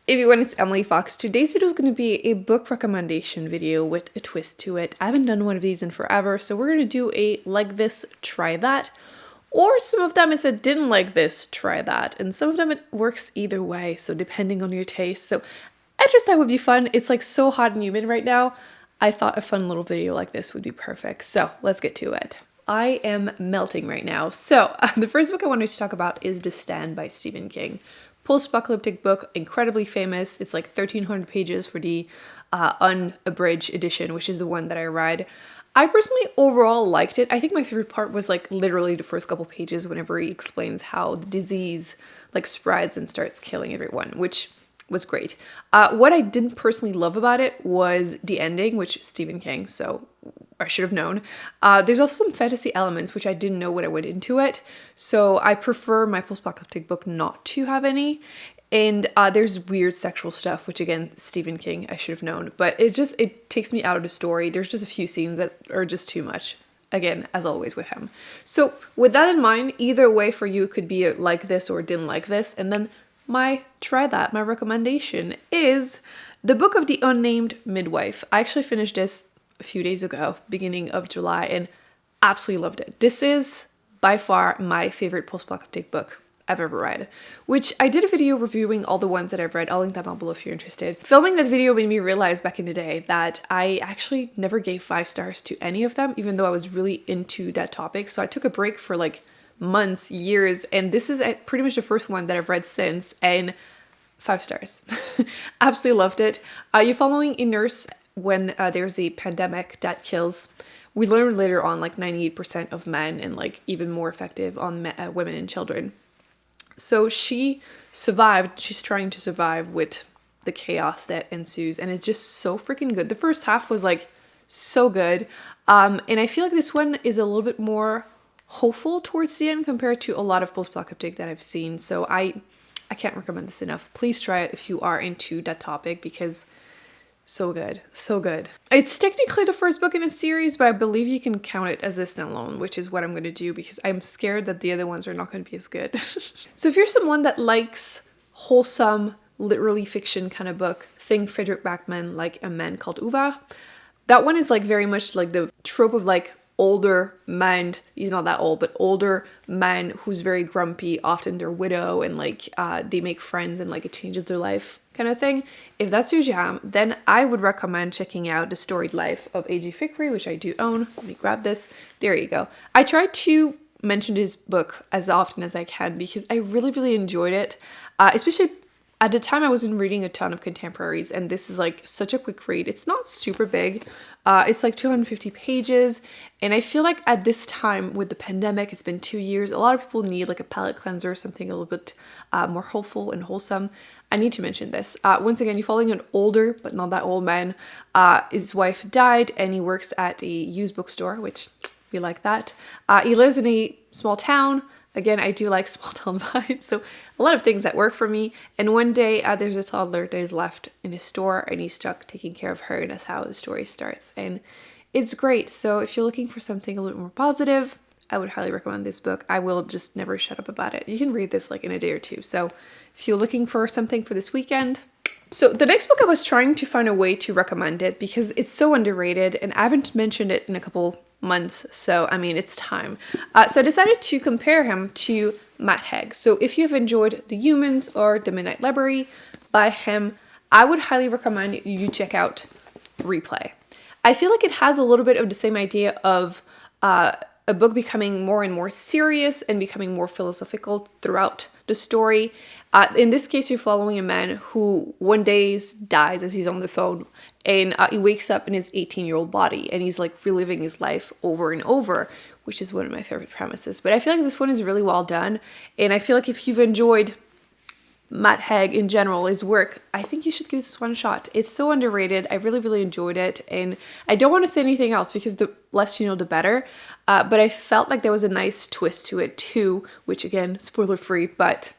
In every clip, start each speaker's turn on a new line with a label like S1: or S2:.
S1: everyone, it's Emily Fox. Today's video is going to be a book recommendation video with a twist to it. I haven't done one of these in forever, so we're going to do a like this, try that. Or some of them it's a didn't like this, try that. And some of them it works either way, so depending on your taste. So I just thought it would be fun. It's like so hot and humid right now. I thought a fun little video like this would be perfect. So let's get to it. I am melting right now. So the first book I wanted to talk about is The Stand by Stephen King. Post-apocalyptic book, incredibly famous. It's like 1,300 pages for the unabridged edition, which is the one that I read. I personally overall liked it. I think my favorite part was like literally the first couple pages whenever he explains how the disease like spreads and starts killing everyone, which was great. What I didn't personally love about it was the ending, which Stephen King, so I should have known. There's also some fantasy elements, which I didn't know when I went into it. So I prefer my post-apocalyptic book not to have any. And there's weird sexual stuff, which again, Stephen King, I should have known. But it takes me out of the story. There's just a few scenes that are just too much. Again, as always with him. So with that in mind, either way for you, it could be a like this or didn't like this. And then my recommendation is the book of the Unnamed Midwife. I actually finished this a few days ago, beginning of July, and absolutely loved it. This is by far my favorite post-apocalyptic book I've ever read, which I did a video reviewing all the ones that I've read. I'll link that down below if you're interested. Filming that video made me realize back in the day that I actually never gave 5 stars to any of them, even though I was really into that topic. So I took a break for like months, years, and this is pretty much the first one that I've read since, and 5 stars. Absolutely loved it. You're following a nurse when there's a pandemic that kills. We learn later on like 98% of men, and like even more effective on women and children. So she survived. She's trying to survive with the chaos that ensues, and it's just so freaking good. The first half was like so good, and I feel like this one is a little bit more hopeful towards the end compared to a lot of post-apocalyptic that I've seen. So I can't recommend this enough. Please try it if you are into that topic, because so good, so good. It's technically the first book in a series, but I believe you can count it as a standalone, which is what I'm going to do because I'm scared that the other ones are not going to be as good. So if you're someone that likes wholesome, literally fiction kind of book, think Frederick Backman, like A Man Called Ove. That one is like very much like the trope of like older man, he's not that old, but older man who's very grumpy, often their widow, and like they make friends and like it changes their life kind of thing. If that's your jam, then I would recommend checking out The Storied Life of A.G. Thackeray, which I do own. Let me grab this. There you go. I try to mention this book as often as I can because I really, really enjoyed it, especially at the time I wasn't reading a ton of contemporaries, and this is like such a quick read. It's not super big. It's like 250 pages, and I feel like at this time with the pandemic, it's been 2 years, a lot of people need like a palate cleanser, something a little bit more hopeful and wholesome. I need to mention this. Once again, you're following an older, but not that old man. His wife died, and he works at a used bookstore, which we like that. He lives in a small town. Again, I do like small town vibes, so a lot of things that work for me. And one day there's a toddler that is left in his store, and he's stuck taking care of her, and that's how the story starts. And it's great. So if you're looking for something a little more positive, I would highly recommend this book. I will just never shut up about it. You can read this like in a day or two. So if you're looking for something for this weekend. So the next book, I was trying to find a way to recommend it because it's so underrated, and I haven't mentioned it in a couple months, so I mean it's time. So I decided to compare him to Matt Haig. So if you've enjoyed The Humans or The Midnight Library by him, I would highly recommend you check out Replay. I feel like it has a little bit of the same idea of a book becoming more and more serious and becoming more philosophical throughout the story. In this case, you're following a man who one day dies as he's on the phone, and he wakes up in his 18-year-old body, and he's like reliving his life over and over, which is one of my favorite premises. But I feel like this one is really well done, and I feel like if you've enjoyed Matt Haig in general, his work, I think you should give this one a shot. It's so underrated. I really, really enjoyed it, and I don't want to say anything else because the less you know, the better. But I felt like there was a nice twist to it too, which again, spoiler free, but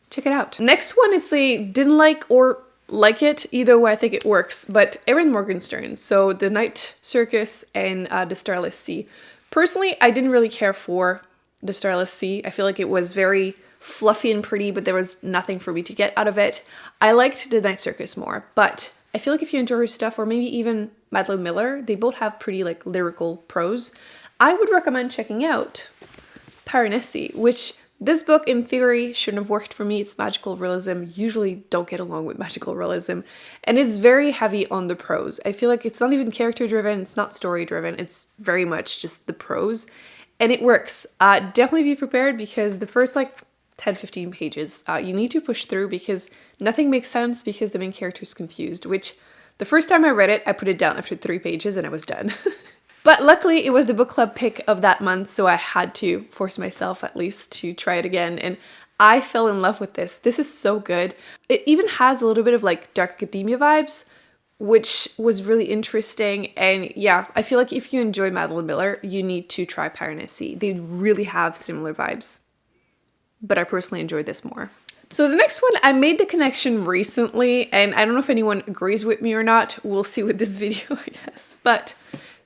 S1: check it out. Next one is a didn't like or like it. Either way, I think it works. But Erin Morgenstern, so The Night Circus and The Starless Sea. Personally, I didn't really care for The Starless Sea. I feel like it was very fluffy and pretty, but there was nothing for me to get out of it. I liked the Night Circus more, but I feel like if you enjoy her stuff, or maybe even Madeline Miller, they both have pretty like lyrical prose. I would recommend checking out Piranesi, which this book in theory shouldn't have worked for me. It's magical realism. Usually don't get along with magical realism. And it's very heavy on the prose. I feel like it's not even character driven. It's not story driven. It's very much just the prose. And it works. Definitely be prepared because the first like 10-15 pages you need to push through because nothing makes sense because the main character is confused, which the first time I read it, I put it down after 3 pages and I was done. But luckily it was the book club pick of that month, so I had to force myself at least to try it again, and I fell in love with this. This is so good. It even has a little bit of like dark academia vibes, which was really interesting. And yeah, I feel like if you enjoy Madeline Miller, you need to try Piranesi. They really have similar vibes, but I personally enjoyed this more. So the next one, I made the connection recently, and I don't know if anyone agrees with me or not. We'll see with this video, I guess. But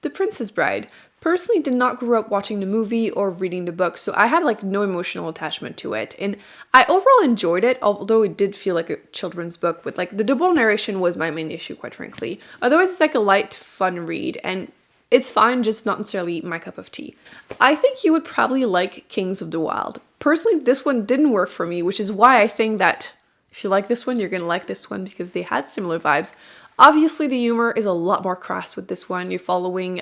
S1: The Princess Bride. Personally did not grow up watching the movie or reading the book, so I had like no emotional attachment to it. And I overall enjoyed it, although it did feel like a children's book with like the double narration was my main issue, quite frankly. Otherwise, it's like a light, fun read, and it's fine, just not necessarily my cup of tea. I think you would probably like Kings of the Wild. Personally, this one didn't work for me, which is why I think that if you like this one, you're gonna like this one because they had similar vibes. Obviously, the humor is a lot more crass with this one. You're following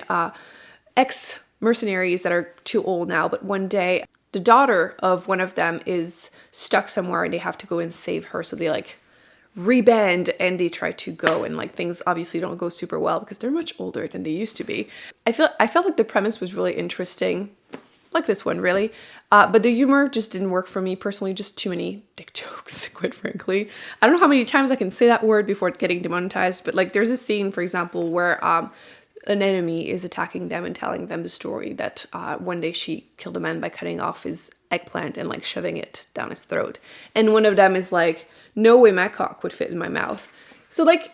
S1: ex-mercenaries that are too old now, but one day the daughter of one of them is stuck somewhere and they have to go and save her. So they like reband and they try to go, and like things obviously don't go super well because they're much older than they used to be. I felt like the premise was really interesting, like this one really, but the humor just didn't work for me personally. Just too many dick jokes, quite frankly. I don't know how many times I can say that word before getting demonetized, but like there's a scene, for example, where an enemy is attacking them and telling them the story that one day she killed a man by cutting off his eggplant and like shoving it down his throat. And one of them is like, no way my cock would fit in my mouth. So like,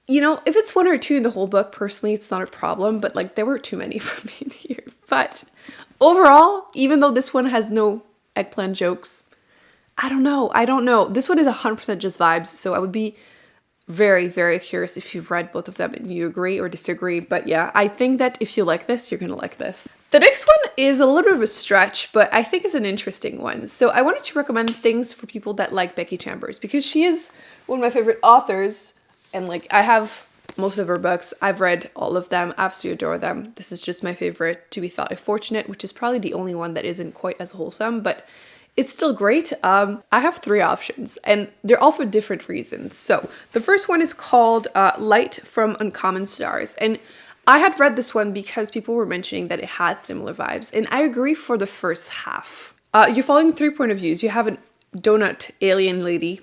S1: you know, if it's one or two in the whole book, personally, it's not a problem, but like there were too many for me in here. But overall, even though this one has no eggplant jokes, I don't know. This one is 100% just vibes, so I would be very, very curious if you've read both of them and you agree or disagree. But yeah, I think that if you like this, you're gonna like this. The next one is a little bit of a stretch, but I think it's an interesting one. So I wanted to recommend things for people that like Becky Chambers because she is one of my favorite authors, and like I have most of her books. I've read all of them, absolutely adore them. This is just my favorite, To Be Thought If Fortunate, which is probably the only one that isn't quite as wholesome, but it's still great. I have 3 options and they're all for different reasons. So the first one is called Light from Uncommon Stars. And I had read this one because people were mentioning that it had similar vibes. And I agree for the first half. You're following 3 point of views. You have a donut alien lady.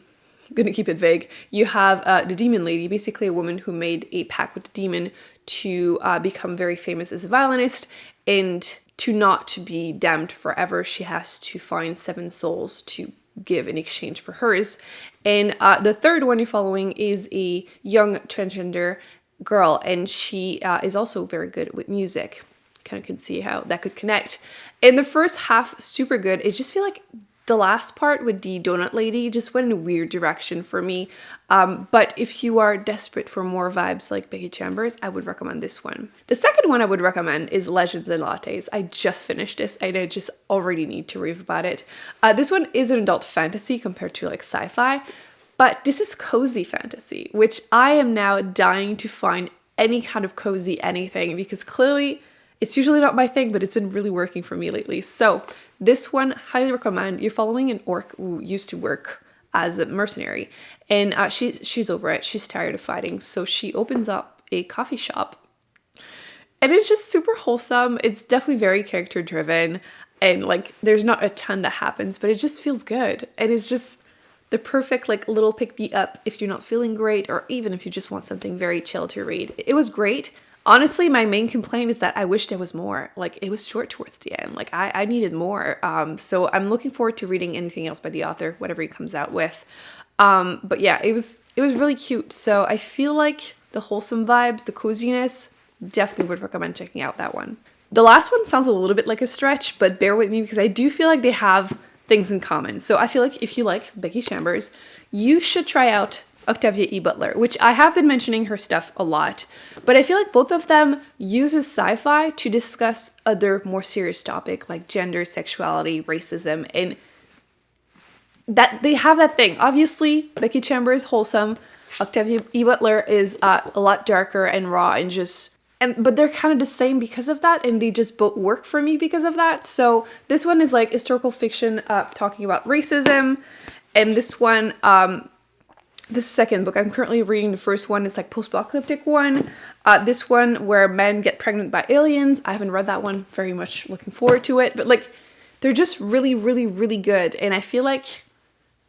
S1: I'm gonna keep it vague. You have the demon lady, basically a woman who made a pact with the demon to become very famous as a violinist, and to not be damned forever, she has to find 7 souls to give in exchange for hers. And the third one you're following is a young transgender girl, and she is also very good with music. Kind of can see how that could connect. In the first half, super good. I just feel like the last part with the donut lady just went in a weird direction for me. But if you are desperate for more vibes like Becky Chambers, I would recommend this one. The second one I would recommend is Legends and Lattes. I just finished this and I just already need to rave about it. This one is an adult fantasy compared to like sci-fi, but this is cozy fantasy, which I am now dying to find any kind of cozy anything because clearly it's usually not my thing, but it's been really working for me lately. So this one, highly recommend. You're following an orc who used to work as a mercenary, and she's over it. She's tired of fighting, so she opens up a coffee shop, and it's just super wholesome. It's definitely very character driven, and like there's not a ton that happens, but it just feels good, and it's just the perfect like little pick me up if you're not feeling great, or even if you just want something very chill to read. It was great. Honestly, my main complaint is that I wish there was more. Like, it was short towards the end. Like, I needed more. So I'm looking forward to reading anything else by the author, whatever he comes out with. But yeah, it was really cute. So I feel like the wholesome vibes, the coziness, definitely would recommend checking out that one. The last one sounds a little bit like a stretch, but bear with me because I do feel like they have things in common. So I feel like if you like Becky Chambers, you should try out Octavia E. Butler, which I have been mentioning her stuff a lot, but I feel like both of them uses sci-fi to discuss other more serious topic like gender, sexuality, racism, and that they have that thing. Obviously, Becky Chambers wholesome. Octavia E. Butler is a lot darker and raw and just, but they're kind of the same because of that, and they just both work for me because of that. So this one is like historical fiction talking about racism, and this one, the second book I'm currently reading, the first one is like post-apocalyptic one. This one where men get pregnant by aliens. I haven't read that one, very much looking forward to it, but like they're just really, really, really good, and I feel like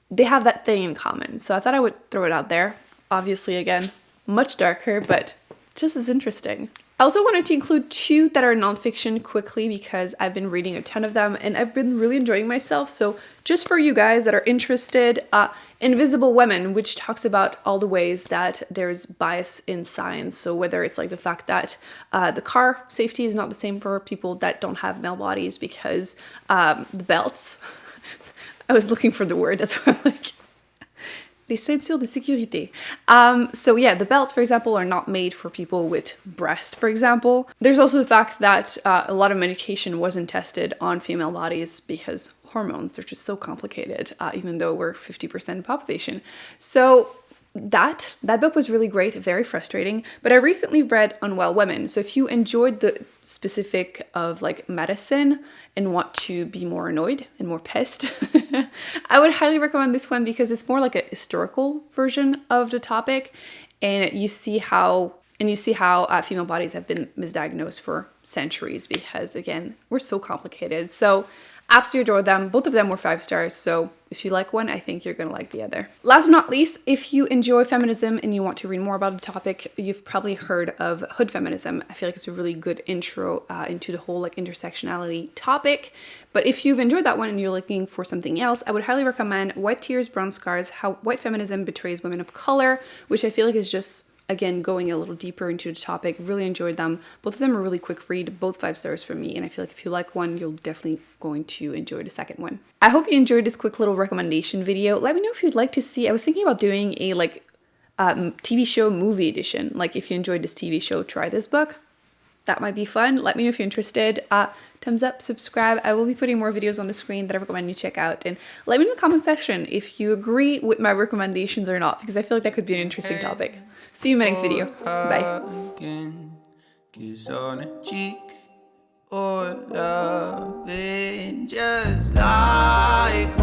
S1: they have that thing in common. So I thought I would throw it out there. Obviously, again, much darker, but just as interesting. I also wanted to include two that are nonfiction quickly because I've been reading a ton of them and I've been really enjoying myself. So just for you guys that are interested, Invisible Women, which talks about all the ways that there's bias in science. So whether it's like the fact that the car safety is not the same for people that don't have male bodies because the belts, I was looking for the word, that's why I'm like, les ceintures de sécurité. So yeah, the belts, for example, are not made for people with breast, for example. There's also the fact that a lot of medication wasn't tested on female bodies because hormones, they're just so complicated, even though we're 50% population. So that book was really great, very frustrating, but I recently read Unwell Women. So if you enjoyed the specific of like medicine and want to be more annoyed and more pissed, I would highly recommend this one because it's more like a historical version of the topic, and you see how female bodies have been misdiagnosed for centuries because, again, we're so complicated. So absolutely adore them. Both of them were 5 stars, so if you like one, I think you're gonna like the other. Last but not least, if you enjoy feminism and you want to read more about the topic, you've probably heard of hood feminism. I feel like it's a really good intro into the whole like intersectionality topic. But if you've enjoyed that one and you're looking for something else, I would highly recommend White Tears, Brown Scars, How White Feminism Betrays Women of Color, which I feel like is just, again, going a little deeper into the topic. Really enjoyed them. Both of them are really quick read, both 5 stars for me, and I feel like if you like one, you'll definitely going to enjoy the second one. I hope you enjoyed this quick little recommendation video. Let me know if you'd like to see, I was thinking about doing a like TV show movie edition. Like if you enjoyed this TV show, try this book. That might be fun. Let me know if you're interested. Thumbs up, subscribe. I will be putting more videos on the screen that I recommend you check out. And let me know in the comment section if you agree with my recommendations or not, because I feel like that could be an interesting topic. See you in my next video. Bye. Kiss on a cheek or loving just like